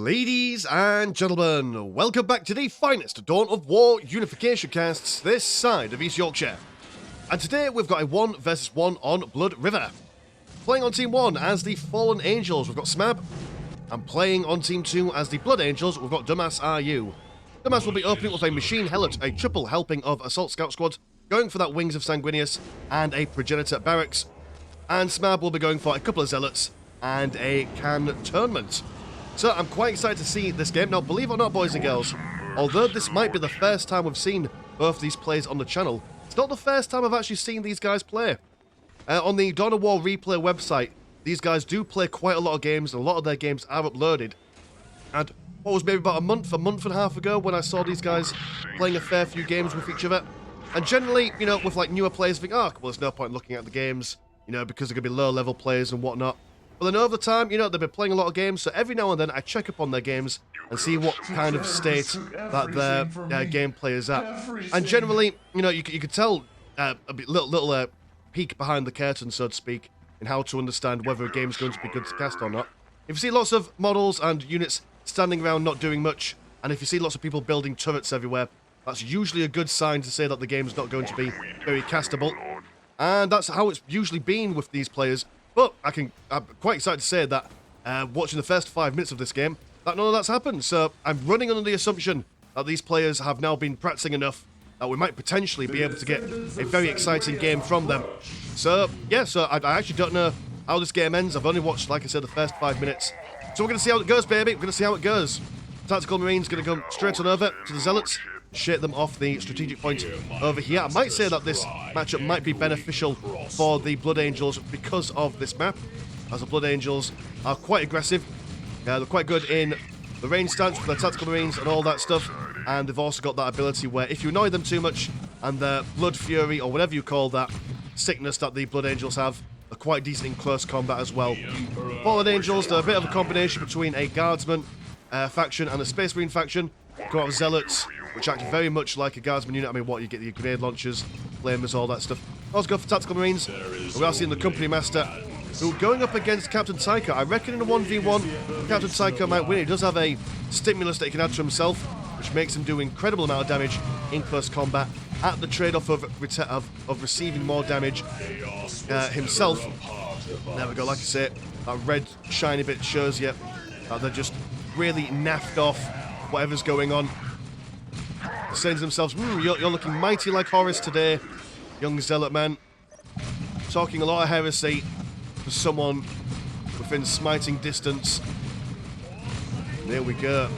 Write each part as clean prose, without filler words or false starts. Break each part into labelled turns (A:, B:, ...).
A: Ladies and gentlemen, welcome back to the finest Dawn of War Unification casts this side of East Yorkshire. And today we've got a 1 versus 1 on Blood River. Playing on Team 1 as the Fallen Angels, we've got Smab. And playing on Team 2 as the Blood Angels, we've got BassRU. Dum Bass will be opening with a Machine Helot, a triple helping of Assault Scout Squad, going for that Wings of Sanguinius, and a Progenitor Barracks. And Smab will be going for a couple of Zealots and a Cantonment. So I'm quite excited to see this game. Now, believe it or not, boys and girls, although this might be the first time we've seen both these players on the channel, it's not the first time I've actually seen these guys play. On the Dawn of War replay website, these guys do play quite a lot of games, and a lot of their games are uploaded. And what was maybe about a month and a half ago when I saw these guys playing a fair few games with each other. And generally, you know, with like newer players, think, oh, well, there's no point looking at the games, you know, because they're going to be low-level players and whatnot. But then over time, you know, they've been playing a lot of games, so every now and then I check up on their games and see what kind of state that their gameplay is at. And generally, you know, you could tell a little peek behind the curtain, so to speak, in how to understand whether a game's going to be good to cast or not. If you see lots of models and units standing around not doing much, and if you see lots of people building turrets everywhere, that's usually a good sign to say that the game's not going to be very castable. And that's how it's usually been with these players. But I'm quite excited to say that watching the first 5 minutes of this game, that none of that's happened. So I'm running under the assumption that these players have now been practicing enough that we might potentially be able to get a very exciting game from them. So, yeah, so I actually don't know how this game ends. I've only watched, like I said, the first 5 minutes. So we're going to see how it goes, baby. We're going to see how it goes. Tactical Marine's going to come straight on over to the Zealots, shake them off the strategic point over here. I might say that this matchup might be beneficial for the Blood Angels because of this map, as the Blood Angels are quite aggressive. They're quite good in the range stance with their Tactical Marines and all that stuff, and they've also got that ability where if you annoy them too much and their Blood Fury, or whatever you call that sickness that the Blood Angels have, are quite decent in close combat as well. Fallen Angels, they're a bit of a combination between a Guardsman faction and a Space Marine faction. Go out of Zealots, which act very much like a Guardsman unit. I mean, what, you get your grenade launchers, flamers, all that stuff. Also go for Tactical Marines. We are seeing the Company Master, who going up against Captain Tycho. I reckon in a 1v1, Captain Tycho might win. He does have a stimulus that he can add to himself, which makes him do an incredible amount of damage in close combat, at the trade-off of receiving more damage himself. There we go, like I say, that red shiny bit shows you that they're just really naffed off whatever's going on. They're saying to themselves, you're looking mighty like Horus today, young Zealot man. Talking a lot of heresy for someone within smiting distance. There we go.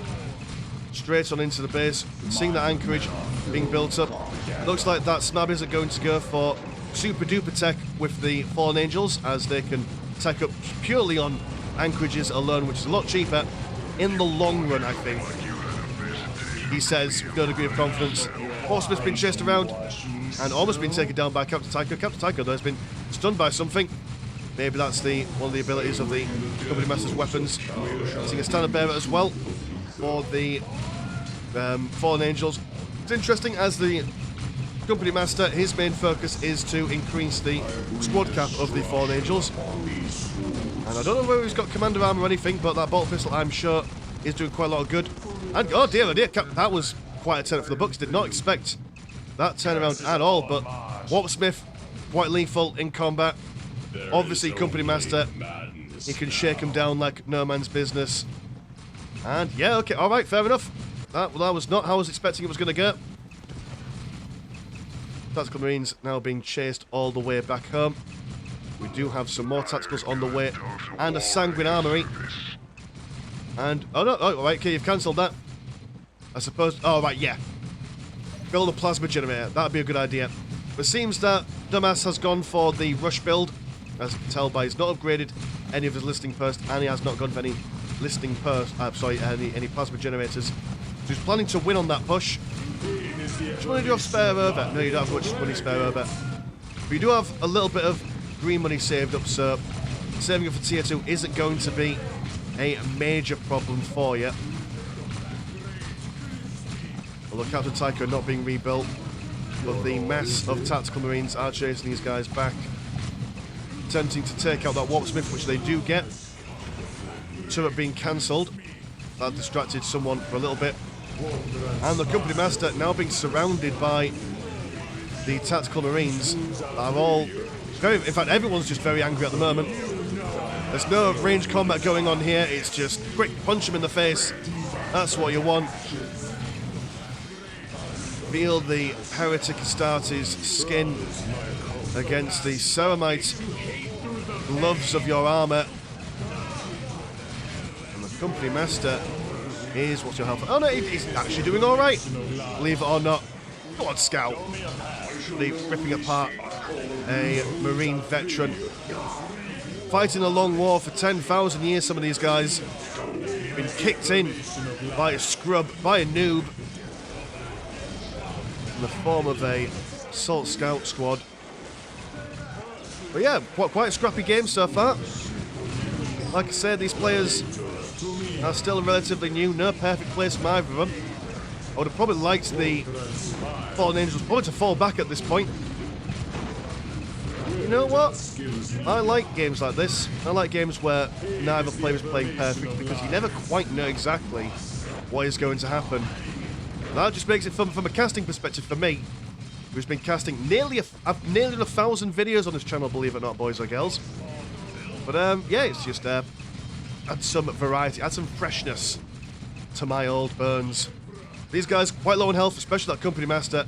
A: Straight on into the base, seeing that anchorage being built up. Looks like that Smab isn't going to go for super duper tech with the Fallen Angels, as they can tech up purely on anchorages alone, which is a lot cheaper in the long run, I think. He says, with no degree of confidence. Horseman's been chased around and almost been taken down by Captain Tycho. Captain Tycho, though, has been stunned by something. Maybe that's one of the abilities of the Company Master's weapons. Using a Standard Bearer as well for the Fallen Angels. It's interesting, as the Company Master, his main focus is to increase the squad cap of the Fallen Angels. And I don't know whether he's got Commander Armor or anything, but that Bolt Pistol, I'm sure, is doing quite a lot of good. And, oh dear, that was quite a turn for the Bucks. Did not expect that turnaround at all, but Warpsmith, quite lethal in combat. Obviously, Company Master, he can shake him down like no man's business. And, yeah, okay, alright, fair enough. That was not how I was expecting it was going to go. Tactical Marines now being chased all the way back home. We do have some more Tacticals on the way, and a Sanguine Armory. And, oh no, oh, right, okay, you've cancelled that. I suppose, oh right, yeah. Build a Plasma Generator, that'd be a good idea. But it seems that Dum Bass has gone for the Rush build, as you can tell by he's not upgraded any of his listing posts, and he has not gone for any listing posts, any Plasma Generators. So he's planning to win on that push. Do you want to do have spare over? No, you don't have much money spare over. But you do have a little bit of green money saved up, so saving it for tier 2 isn't going to be a major problem for you. Although Captain Tycho not being rebuilt, but the mass of Tactical Marines are chasing these guys back, attempting to take out that Warpsmith, which they do get. Turret being cancelled. That distracted someone for a little bit. And the company master now being surrounded by the tactical marines are all very... In fact, everyone's just very angry at the moment. There's no range combat going on here. It's just quick, punch him in the face. That's what you want. Feel the Heretic Astartes skin against the Ceramite gloves of your armor. And the company master is... What's your health? Oh no, he's actually doing alright. Believe it or not. Go on, Scout. The ripping apart a Marine veteran. Fighting a long war for 10,000 years, some of these guys. Been kicked in by a scrub, by a noob. In the form of a Assault Scout squad. But yeah, quite a scrappy game so far. Like I said, these players are still relatively new. No perfect plays from either of them. I would have probably liked the Fallen Angels probably to fall back at this point. You know what? I like games like this. I like games where neither player is playing perfect because you never quite know exactly what is going to happen. That just makes it fun from a casting perspective for me, who's been casting nearly 1,000 videos on this channel, believe it or not, boys or girls. But yeah, it's just add some variety, add some freshness to my old bones. These guys quite low on health, especially that company master,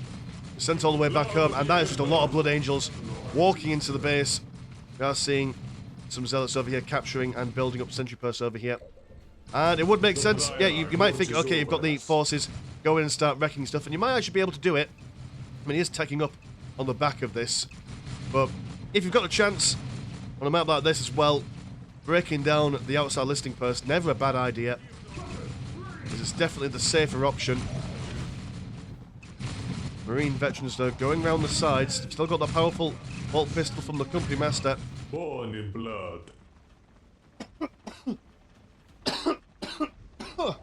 A: sent all the way back home, and that is just a lot of Blood Angels walking into the base. We are seeing some zealots over here capturing and building up sentry posts over here. And it would make sense, yeah, you might think, okay, you've got the forces, go in and start wrecking stuff, and you might actually be able to do it. I mean, he is taking up on the back of this, but if you've got a chance on a map like this as well, breaking down the outside listing post, never a bad idea, because it's definitely the safer option. Marine veterans, though, going around the sides. They've still got the powerful bolt pistol from the company master.
B: Born in blood.
A: Oh,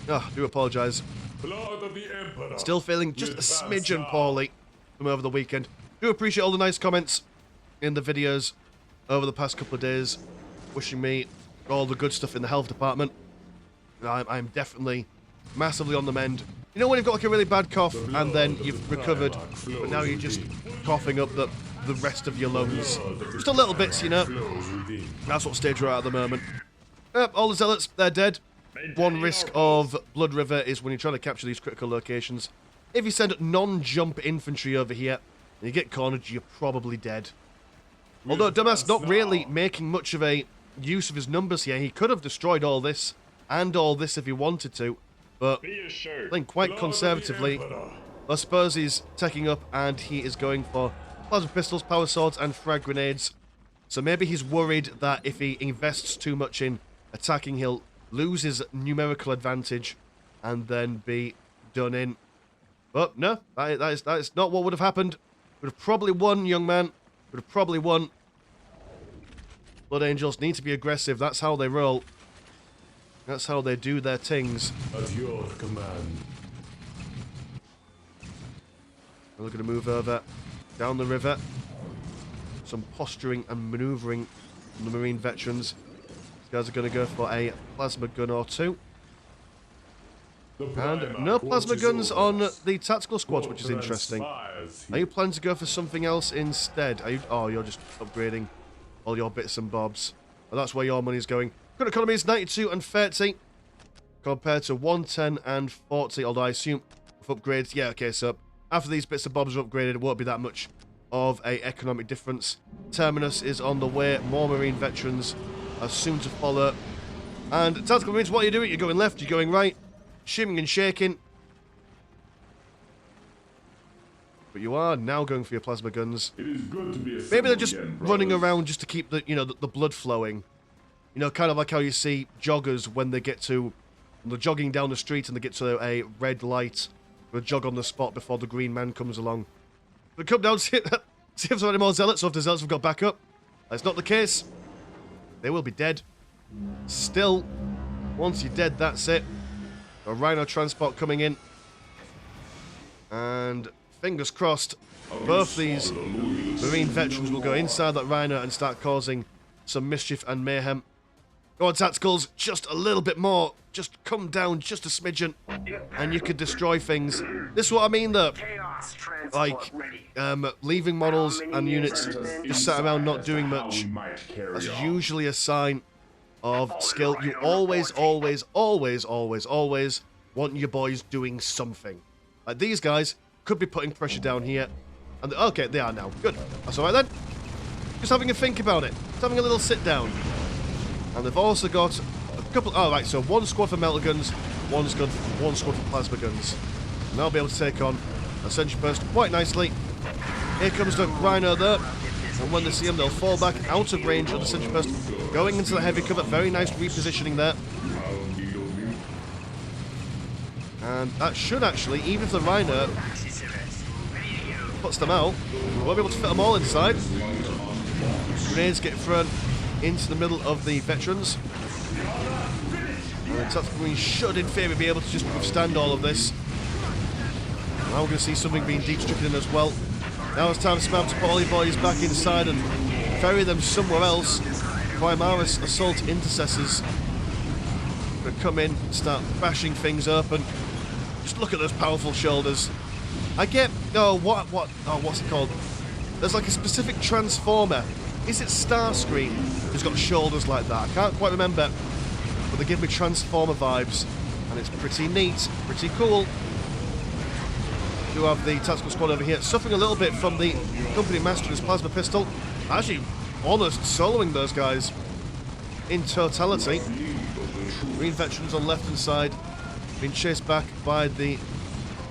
A: I do apologise.
B: Blood of the Emperor.
A: Still feeling just a smidgen poorly from over the weekend. Do appreciate all the nice comments in the videos over the past couple of days, wishing me all the good stuff in the health department. I'm definitely massively on the mend. You know when you've got like a really bad cough and then you've recovered, but now you're just coughing up the rest of your lungs. Just a little bits, you know. That's what stage we're at the moment. Yep, all the zealots, they're dead. One risk of Blood River is when you're trying to capture these critical locations. If you send non-jump infantry over here and you get cornered, you're probably dead. Although Dum Bass not really making much of a use of his numbers here. He could have destroyed all this and all this if he wanted to, but playing quite conservatively. I suppose he's taking up and he is going for plasma pistols, power swords and frag grenades. So maybe he's worried that if he invests too much in attacking, he'll lose his numerical advantage and then be done in. But no, that is not what would have happened. Would have probably won, young man. Would have probably won. Blood Angels need to be aggressive. That's how they roll. That's how they do their things.
B: At your command.
A: We're going to move over down the river. Some posturing and manoeuvring from the Marine veterans. These guys are going to go for a plasma gun or two. And no plasma guns on the tactical squads, which is interesting. Are you planning to go for something else instead? Are you, oh, you're just upgrading all your bits and bobs. Well, that's where your money's going. Good economy is 92 and 30 compared to 110 and 40, although I assume with upgrades, yeah, okay, so after these bits and bobs are upgraded, it won't be that much of a economic difference. Terminus is on the way. More Marine veterans are soon to follow. And tactical Marines, what are you doing? You're going left, you're going right. Shimming and shaking. But you are now going for your plasma guns.
B: It is good to be
A: Maybe they're just
B: again,
A: running around just to keep the, you know, the blood flowing. You know, kind of like how you see joggers when they get to, when they're jogging down the street and they get to a red light. They'll jog on the spot before the green man comes along. But come down, see if there's any more zealots, or if the zealots have got back up. That's not the case. They will be dead. Still, once you're dead, that's it. A Rhino transport coming in. And fingers crossed, both these Marine veterans will go inside that Rhino and start causing some mischief and mayhem. Go on, Tacticals, just a little bit more. Just come down just a smidgen, and you could destroy things. This is what I mean, though. Like, leaving models and units just sat around not doing much. That's usually a sign of skill. You always, always, always, always, always want your boys doing something. Like these guys could be putting pressure down here. And okay, they are now. Good. That's all right then. Just having a think about it. Just having a little sit down. And they've also got a couple... Oh, right, so one squad for melter guns, one squad for plasma guns. And they'll be able to take on a sentry burst quite nicely. Here comes the Rhino there. And when they see him, they'll fall back out of range of the sentry burst. Going into the heavy cover. Very nice repositioning there. And that should actually, even if the Rhino puts them out, we won't be able to fit them all inside. Grenades get thrown into the middle of the veterans. And the Tactical Marine should, in theory, be able to just withstand all of this. Now we're going to see something being deep-stricken in as well. Now it's time for Smab to put all your boys back inside and ferry them somewhere else. Primaris Assault Intercessors going to come in, start bashing things open. Just look at those powerful shoulders. I get... Oh, what's it called? There's like a specific transformer. Is it Starscream who's got shoulders like that? I can't quite remember. But they give me Transformer vibes. And it's pretty neat. Pretty cool. You have the Tactical Squad over here suffering a little bit from the Company Master's Plasma Pistol. Actually, almost soloing those guys in totality. Green Veterans on left-hand side being chased back by the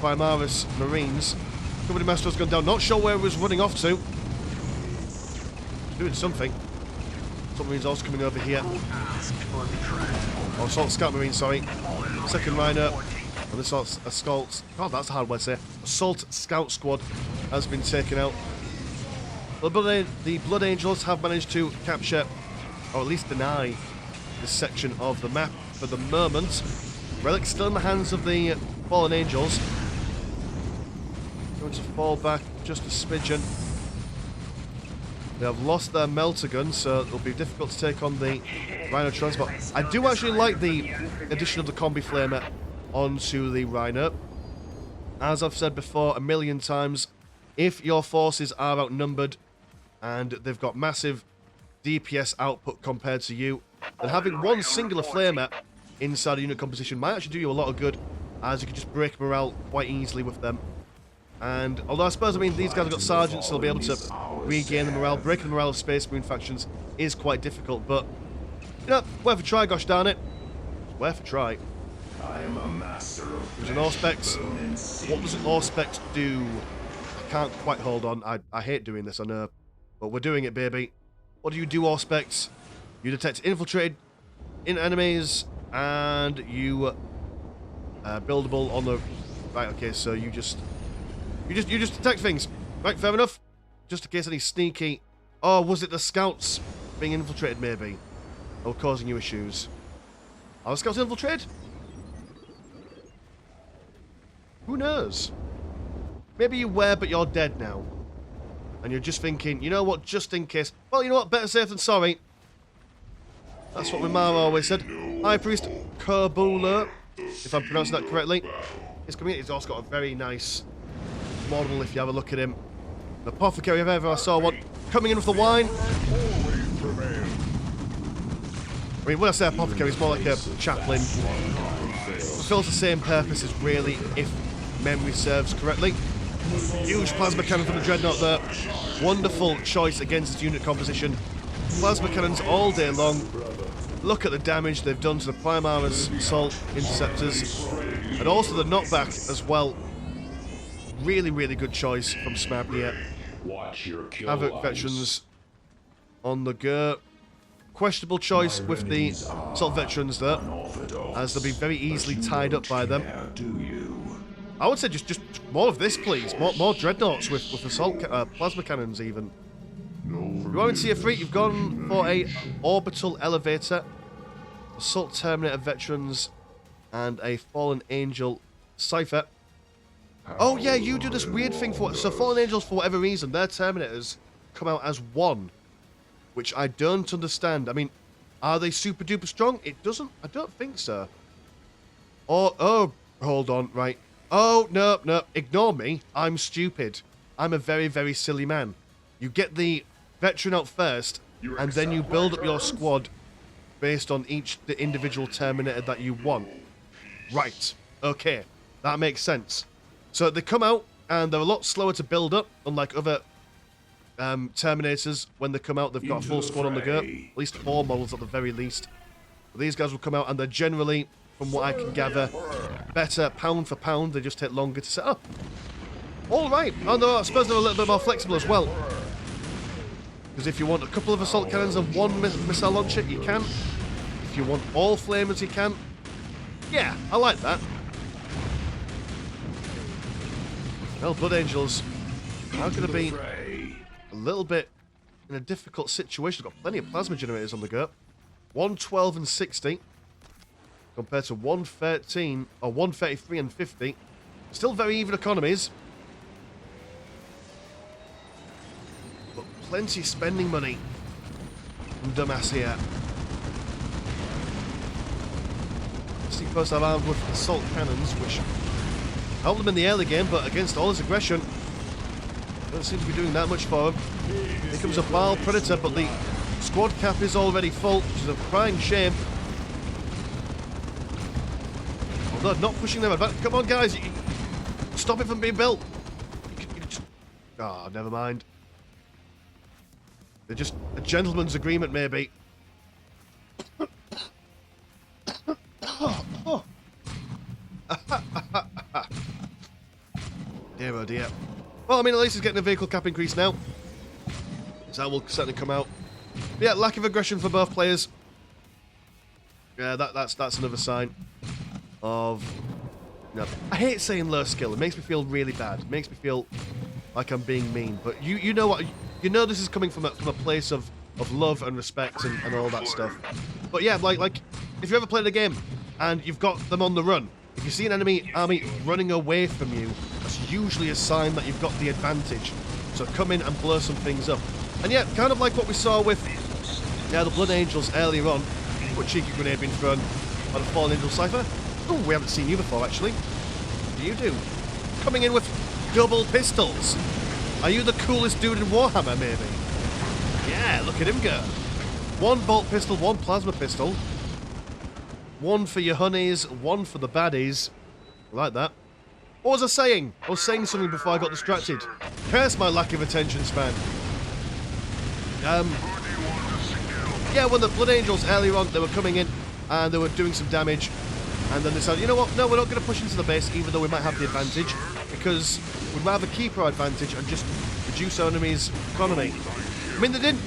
A: Primaris Marines. Company Master's gone down. Not sure where he was running off to. Doing something. Submarine's also coming over here. Oh, Assault Scout Marine, sorry. Second Rhino. And this Assault... God, that's a hard word to say. Assault Scout Squad has been taken out. The Blood Angels have managed to capture, or at least deny, this section of the map for the moment. Relic still in the hands of the Fallen Angels. Going to fall back just a smidgen. They have lost their melter gun, so it'll be difficult to take on the Rhino transport. I do actually like the addition of the Combi Flamer onto the Rhino. As I've said before a million times, if your forces are outnumbered and they've got massive DPS output compared to you, then having one singular Flamer inside a unit composition might actually do you a lot of good, as you can just break morale quite easily with them. And although I suppose, I mean, these guys have got sergeants, so they'll be able to regain the morale. Breaking the morale of Space Marine factions is quite difficult, but, you know, worth a try, gosh darn it. Worth a try.
B: I am a master of
A: There's an Auspex. What does an Auspex do? I can't quite hold on. I hate doing this, I know. But we're doing it, baby. What do you do, Auspex? You detect infiltrated enemies, and you buildable on the... Right, okay, so you just detect things. Right, fair enough. Just in case any sneaky... Oh, was it the scouts being infiltrated, maybe? Or causing you issues? Are the scouts infiltrated? Who knows? Maybe you were, but you're dead now. And you're just thinking, you know what, just in case... Well, you know what, better safe than sorry. That's what Mimara always said. High Priest Kerbula, if I'm pronouncing that correctly. He's coming in. He's also got a very nice model, if you have a look at him. The Apothecary, if ever I saw one. Coming in with the wine. I mean, when I say Apothecary, it's more like a chaplain. Fulfills the same purpose as really, if memory serves correctly. Huge plasma cannon from the Dreadnought there. Wonderful choice against its unit composition. Plasma cannons all day long. Look at the damage they've done to the Primaris Assault Interceptors. And also the knockback as well. Really, really good choice from Smab here. Havoc Veterans on the go. Questionable choice with the Assault Veterans there, as they'll be very easily tied up by them. I would say just more of this, please. More Dreadnoughts with Assault Plasma Cannons, even. If you want to see a freak, you've gone for a Orbital Elevator, Assault Terminator Veterans, and a Fallen Angel Cypher. Oh yeah, you do this weird thing for... So Fallen Angels, for whatever reason, their Terminators come out as one, which I don't understand. I mean, Are they super duper strong? It doesn't. I don't think so. Oh, hold on. Right. Oh, no. Ignore me. I'm stupid. I'm a very, very silly man. You get the veteran out first, and then you build up your squad based on the individual Terminator that you want. Right. Okay. That makes sense. So they come out, and they're a lot slower to build up, unlike other Terminators. When they come out, they've got a full squad on the go. At least 4 models at the very least. But these guys will come out, and they're generally, from what I can gather, better pound for pound. They just take longer to set up. All right. Oh, no, I suppose they're a little bit more flexible as well. Because if you want a couple of assault cannons and 1 missile launcher, you can. If you want all flamers, you can. Yeah, I like that. Well, Blood Angels are going to be a little bit in a difficult situation. They've got plenty of plasma generators on the go. 112 and 60 compared to 113 or 133 and 50. Still very even economies. But plenty spending money from Dum Bass here. Posts are armed with assault cannons, which help them in the early game, but against all his aggression, don't seem to be doing that much for him. Here comes a Baal Predator, but the squad cap is already full, which is a crying shame. Although not pushing them advance. Come on, guys, stop it from being built. Ah, never mind. They're just a gentleman's agreement, maybe. Dear oh dear. Well, I mean, at least he's getting a vehicle cap increase now. So that will certainly come out. But yeah, lack of aggression for both players. Yeah, that's another sign of... You know, I hate saying low skill. It makes me feel really bad. It makes me feel like I'm being mean. But you know what? You know this is coming from a place of love and respect and all that stuff. But yeah, like if you ever played a game and you've got them on the run, if you see an enemy army running away from you, that's usually a sign that you've got the advantage. So come in and blow some things up. And yeah, kind of like what we saw with the Blood Angels earlier on. What cheeky grenade being thrown by the Fallen Angel Cypher. Oh, we haven't seen you before, actually. What do you do? Coming in with double pistols. Are you the coolest dude in Warhammer, maybe? Yeah, look at him go. 1 bolt pistol, 1 plasma pistol. 1 for your honeys, 1 for the baddies. I like that. What was I saying? I was saying something before I got distracted. Curse my lack of attention span. Yeah, when the Blood Angels earlier on, they were coming in and they were doing some damage. And then they said, you know what? No, we're not going to push into the base, even though we might have the advantage, because we'd rather keep our advantage and just reduce our enemy's economy. I mean, they didn't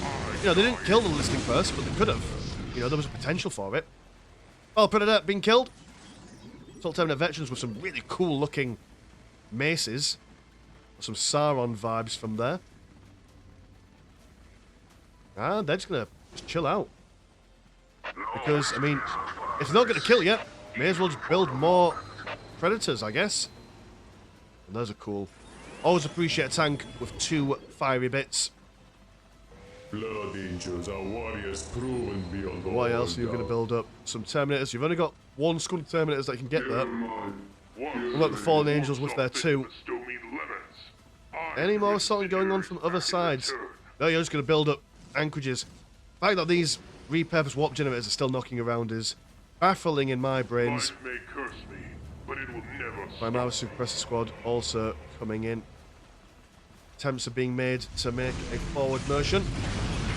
A: kill the listing first, but they could have. You know, there was a potential for it. Well, Predator being killed. Assault Terminator veterans with some really cool looking maces. Some Sauron vibes from there. And they're just going to chill out. Because, I mean, if they're not going to kill you, may as well just build more Predators, I guess. And those are cool. Always appreciate a tank with 2 fiery bits.
B: Blood Angels are warriors proven beyond all
A: What else are you going to build up? Some Terminators. You've only got 1 squad of Terminators that can get there. Unlike the Fallen Angels with their 2. Any more assaulting going on from other sides? No, you're just going to build up anchorages. The fact that these repurposed warp generators are still knocking around is baffling in my brains. Primarily Suppressor Squad also coming in. Attempts are being made to make a forward motion.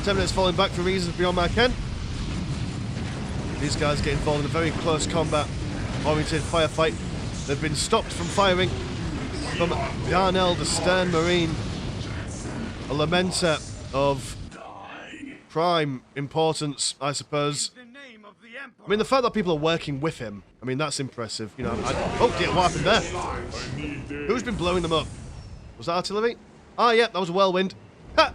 A: Terminator's falling back for reasons beyond my ken. These guys get involved in a very close combat oriented firefight. They've been stopped from firing from Darnell, the stern marine, a lamenter of prime importance, I suppose. I mean, the fact that people are working with him, I mean, that's impressive. You know, oh dear, what happened there? Who's been blowing them up? Was that artillery? Ah, yeah, that was a whirlwind. Ha!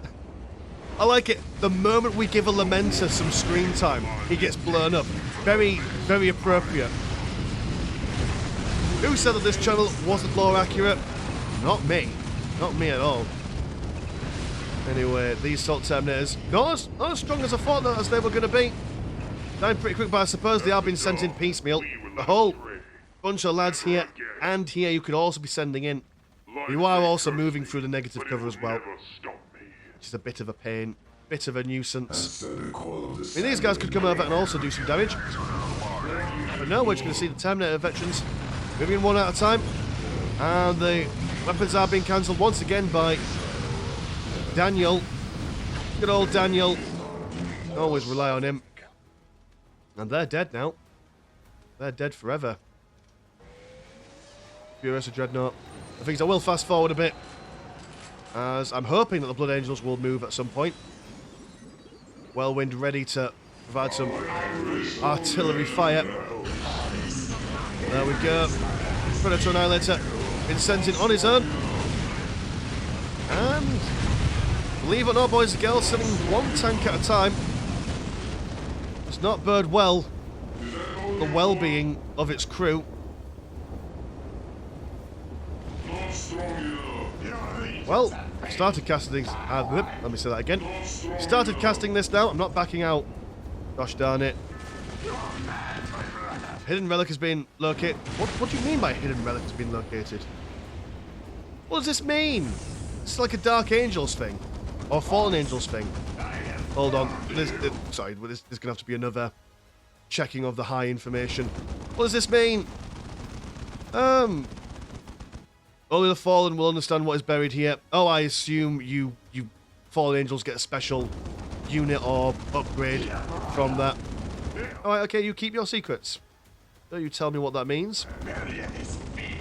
A: I like it. The moment we give a lamenter some screen time, he gets blown up. Very, very appropriate. Who said that this channel wasn't lore accurate? Not me. Not me at all. Anyway, these assault terminators, not as strong as I thought that as they were going to be. Dying pretty quick, but I suppose they are being sent in piecemeal. A whole bunch of lads here and here you could also be sending in. You are also moving through the negative cover as well, which is a bit of a pain, bit of a nuisance. I mean, these guys could come over and also do some damage. But no, we're just going to see the Terminator veterans moving in one at a time. And the weapons are being cancelled once again by Daniel. Good old Daniel. Always rely on him. And they're dead now. They're dead forever. Furious Dreadnought. I think I will fast forward a bit, as I'm hoping that the Blood Angels will move at some point. Whirlwind ready to provide some artillery fire. There we go. Predator Annihilator been sent in on his own. And believe it or not, boys and girls, sending one tank at a time does not bode well the well-being of its crew. Well, started casting these. Let me say that again. Started casting this now. I'm not backing out. Gosh darn it. Hidden relic has been located. What do you mean by hidden relic has been located? What does this mean? It's like a Dark Angels thing. Or Fallen Angels thing. Hold on. Sorry, there's going to have to be another checking of the high information. What does this mean? Only the Fallen will understand what is buried here. Oh, I assume you Fallen Angels get a special unit or upgrade from that. Alright, okay, you keep your secrets. Don't you tell me what that means.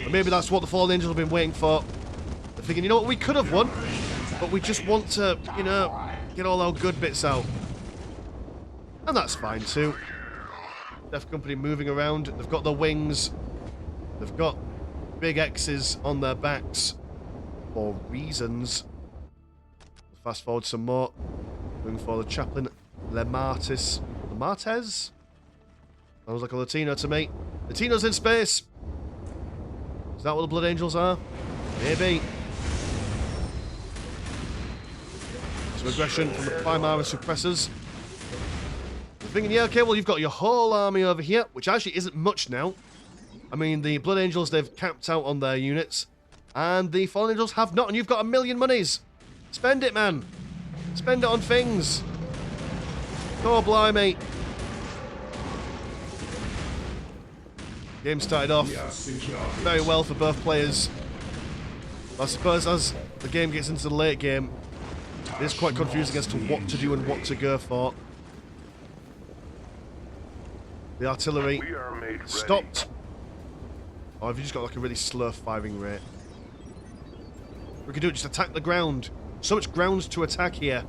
A: Or maybe that's what the Fallen Angels have been waiting for. They're thinking, you know what, we could have won, but we just want to, you know, get all our good bits out. And that's fine too. Death Company moving around. They've got their wings. They've got big X's on their backs for reasons. Fast forward some more. Going for the Chaplain Le Martis. Le Martes? Sounds like a Latino to me. Latinos in space! Is that what the Blood Angels are? Maybe. Some aggression from the Primara Suppressors. I'm thinking, yeah, okay, well, you've got your whole army over here, which actually isn't much now. I mean, the Blood Angels, they've capped out on their units. And the Fallen Angels have not, and you've got 1,000,000 monies. Spend it, man. Spend it on things. Oh, blimey. Game started off very well for both players. I suppose as the game gets into the late game, it is quite confusing as to what to do and what to go for. The artillery stopped. Or have you just got like a really slow firing rate? We could do it, just attack the ground. So much ground to attack here.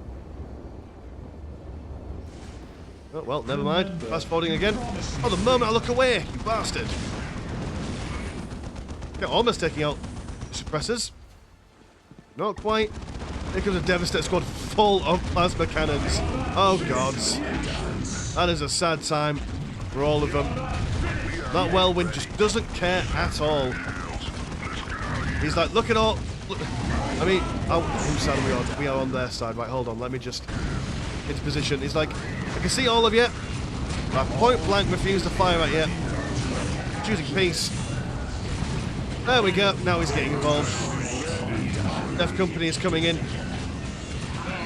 A: Oh, well, never mind. Fast forwarding again. Oh, the moment I look away, you bastard. Okay, almost taking out the suppressors. Not quite. Here comes a Devastator squad full of plasma cannons. Oh, gods. That is a sad time for all of them. That Whirlwind just doesn't care at all. He's like, look at all... Look, I mean, whose side are we on? We are on their side. Right, hold on. Let me just get into position. He's like, I can see all of you. I point blank refuse to fire at you. Choosing peace. There we go. Now he's getting involved. Death Company is coming in.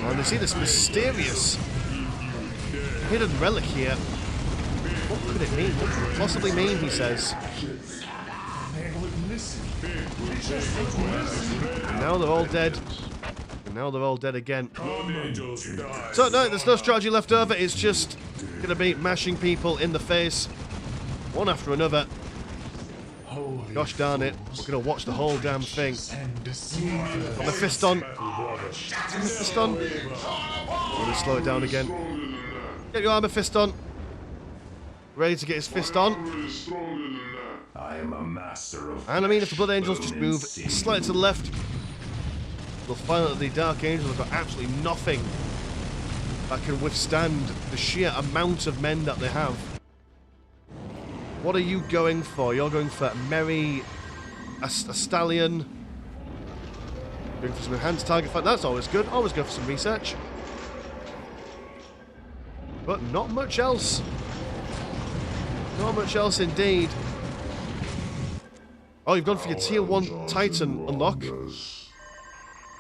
A: And they see this mysterious hidden relic here. What could it mean? What could it possibly mean, he says. And now they're all dead. And now they're all dead again. So no, there's no strategy left over. It's just going to be mashing people in the face. One after another. Gosh darn it. We're going to watch the whole damn thing. Got my fist on. Fist on. Let me slow it down again. Get your armor fist on. Ready to get his fist on.
C: I am a master of...
A: And I mean, if the Blood Angels just move slightly to the left, they'll find that the Dark Angels have got absolutely nothing that can withstand the sheer amount of men that they have. What are you going for? You're going for a Stallion. Going for some enhanced target fight. That's always good. Always go for some research. But not much else. Not much else indeed. Oh, you've gone for your tier 1 Titan unlock.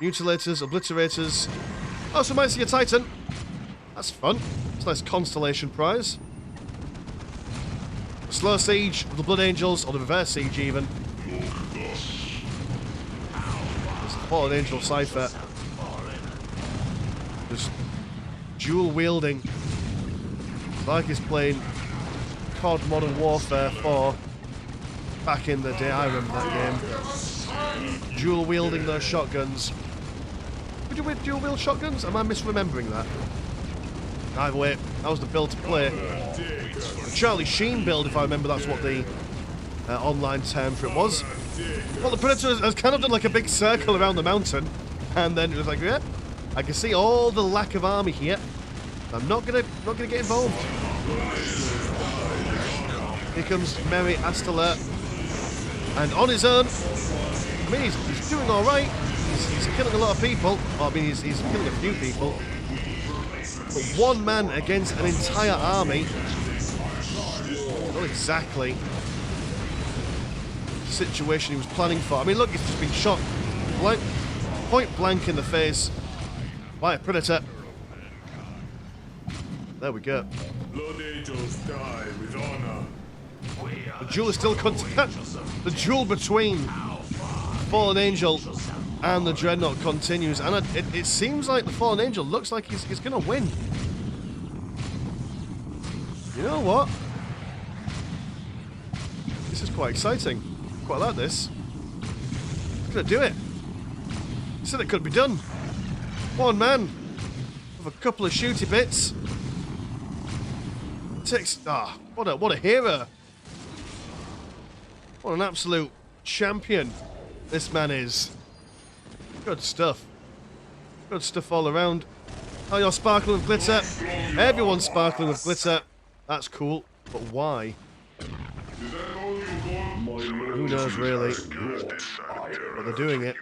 A: Mutilators, Obliterators. Oh, so might see your Titan. That's fun. It's a nice constellation prize. Slow Siege of the Blood Angels, or the Reverse Siege even. There's the Fallen Angel Cypher. Just dual wielding. It's like he's playing COD Modern Warfare 4 back in the day. I remember that game. Dual wielding those shotguns. Would you dual wield shotguns? Am I misremembering that? Either way, that was the build to play. The Charlie Sheen build, if I remember, that's what the online term for it was. Well, the Predator has kind of done like a big circle around the mountain, and then it was like, yeah, I can see all the lack of army here. I'm not gonna get involved. Here comes Merry Astaler, and on his own, I mean, he's doing all right. He's killing a lot of people. Well, I mean, he's killing a few people. But one man against an entire army. Not exactly the situation he was planning for. I mean, look, he's just been shot point blank in the face by a Predator. There we go.
B: Blood angels die with honor.
A: The duel is still the duel between Fallen Angel and the Dreadnought continues, and it seems like the Fallen Angel looks like he's going to win. You know what? This is quite exciting. Quite like this. He's going to do it. He said it could be done. One man with a couple of shooty bits. Takes what a hero. What an absolute champion this man is. Good stuff. Good stuff all around. Oh, you're sparkling with glitter. Everyone's sparkling with glitter. That's cool. But why? Who knows, really? But they're doing it.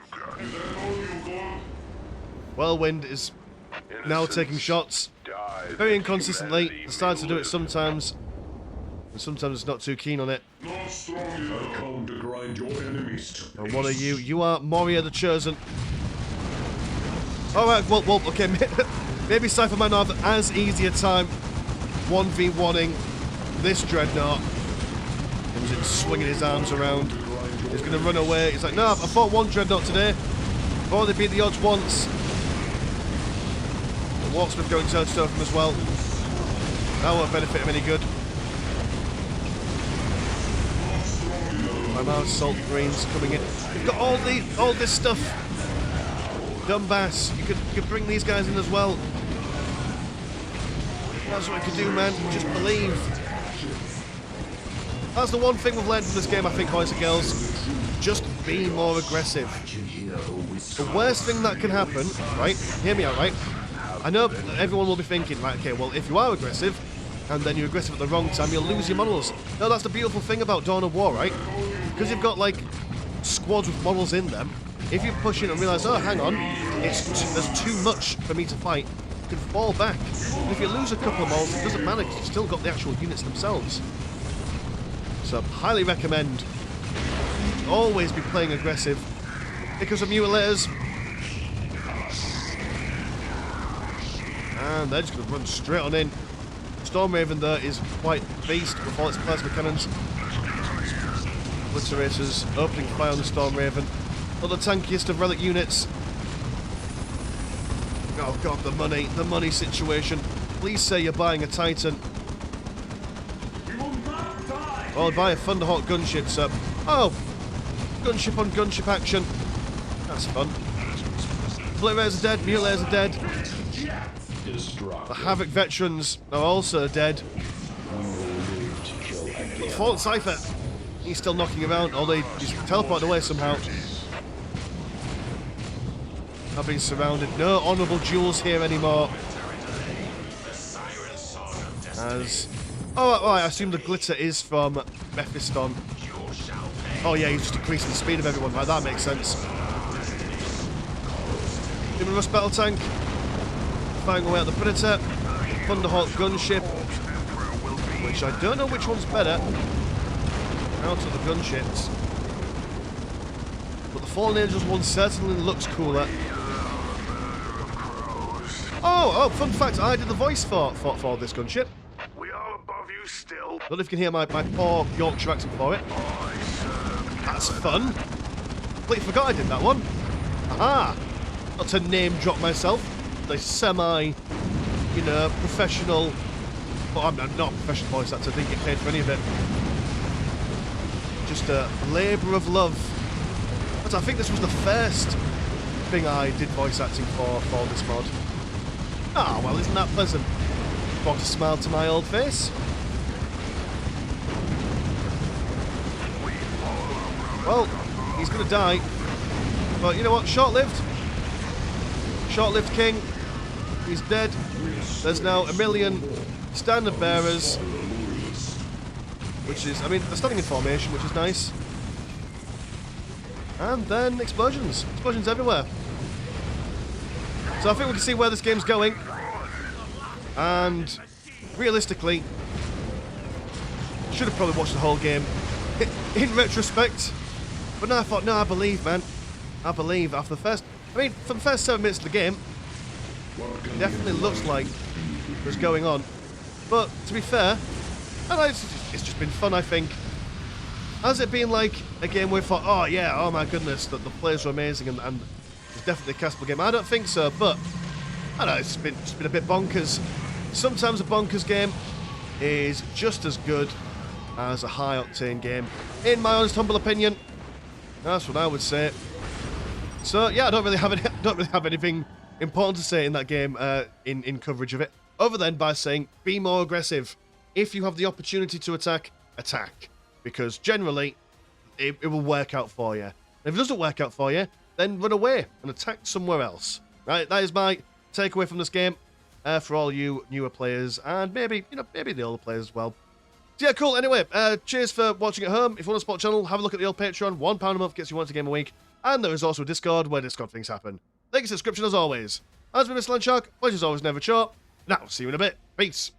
A: Whirlwind is now taking shots. Very inconsistently. Decides to do it sometimes. And sometimes it's not too keen on it. And what are you? You are Moria the Chosen. Alright, well, okay. Maybe Cypher might not have as easy a time 1v1ing this Dreadnought. Comes in swinging his arms around. He's going to run away. He's like, no, I fought one Dreadnought today. I've only beat the odds once. The Warpsmith going toe-to-toe with him as well. That won't benefit him any good. My Mars Salt Greens coming in. We've got all this stuff. Dum Bass. You could bring these guys in as well. That's what you could do, man. Just believe. That's the one thing we've learned from this game, I think, boys and girls. Just be more aggressive. The worst thing that can happen, right? Hear me out, right? I know everyone will be thinking, right, okay, well, if you are aggressive, and then you're aggressive at the wrong time, you'll lose your models. No, that's the beautiful thing about Dawn of War, right? Because you've got, like, squads with models in them. If you push in and realise, oh, hang on, there's too much for me to fight, you can fall back. And if you lose a couple of models, it doesn't matter because you've still got the actual units themselves. So, highly recommend always be playing aggressive. Because of mutilators. And they're just going to run straight on in. Storm Raven, though, is quite beast with all its plasma cannons. Obliterators opening fire on the Storm Raven. Not the tankiest of relic units. Oh god, the money situation. Please say you're buying a Titan. Well, buy a Thunderhawk gunship, so... Oh! Gunship on gunship action. That's fun. Obliterators are dead, mutilators are dead. The Havoc veterans are also dead. The Fallen Cypher, he's still knocking around, although he's teleported away somehow. I've been surrounded. No honourable duels here anymore. As... Oh, I assume the glitter is from Mephiston. Oh yeah, he's just increasing the speed of everyone. Right, that makes sense. Human Rust Battle Tank. Firing away at the Predator. Thunderhawk gunship. which I don't know which one's better out of the gunships. But the Fallen Angels one certainly looks cooler. Oh, fun fact, I did the voice for this gunship.
C: We are above you still.
A: Don't know if you can hear my poor Yorkshire accent for it. That's fun. Completely forgot I did that one. Aha! Not to name drop myself. The professional... Well, I'm not a professional voice actor, I didn't get paid for any of it. Just a labour of love. But I think this was the first thing I did voice acting for this mod. Ah, well, isn't that pleasant? Brought a smile to my old face. Well, he's gonna die. But you know what? Short-lived. Short-lived king. He's dead. There's now 1 million standard bearers. Which is, I mean, they're standing in formation, which is nice. And then explosions. Explosions everywhere. So I think we can see where this game's going. And realistically, should have probably watched the whole game in retrospect. But now I thought, no, I believe, man. I believe after the first... I mean, for the first 7 minutes of the game, it definitely looks like what's going on. But to be fair, I know it's just been fun, I think. Has it been like a game where we thought, oh yeah, oh my goodness, that the players are amazing and it's definitely a castable game? I don't think so, but I don't know, it's been a bit bonkers. Sometimes a bonkers game is just as good as a high-octane game, in my honest, humble opinion. That's what I would say. So yeah, I don't really have anything important to say in that game in coverage of it, other than by saying be more aggressive. If you have the opportunity to attack, attack, because generally it will work out for you. And if it doesn't work out for you, then run away and attack somewhere else. Right? That is my takeaway from this game for all you newer players and maybe the older players as well. So yeah, cool. Anyway, cheers for watching at home. If you want to support the channel, have a look at the old Patreon. £1 a month gets you once a game a week. And there is also a Discord where Discord things happen. Link in the description as always. As been Mr. Landshark, pleasure's always never short. Now, see you in a bit. Peace.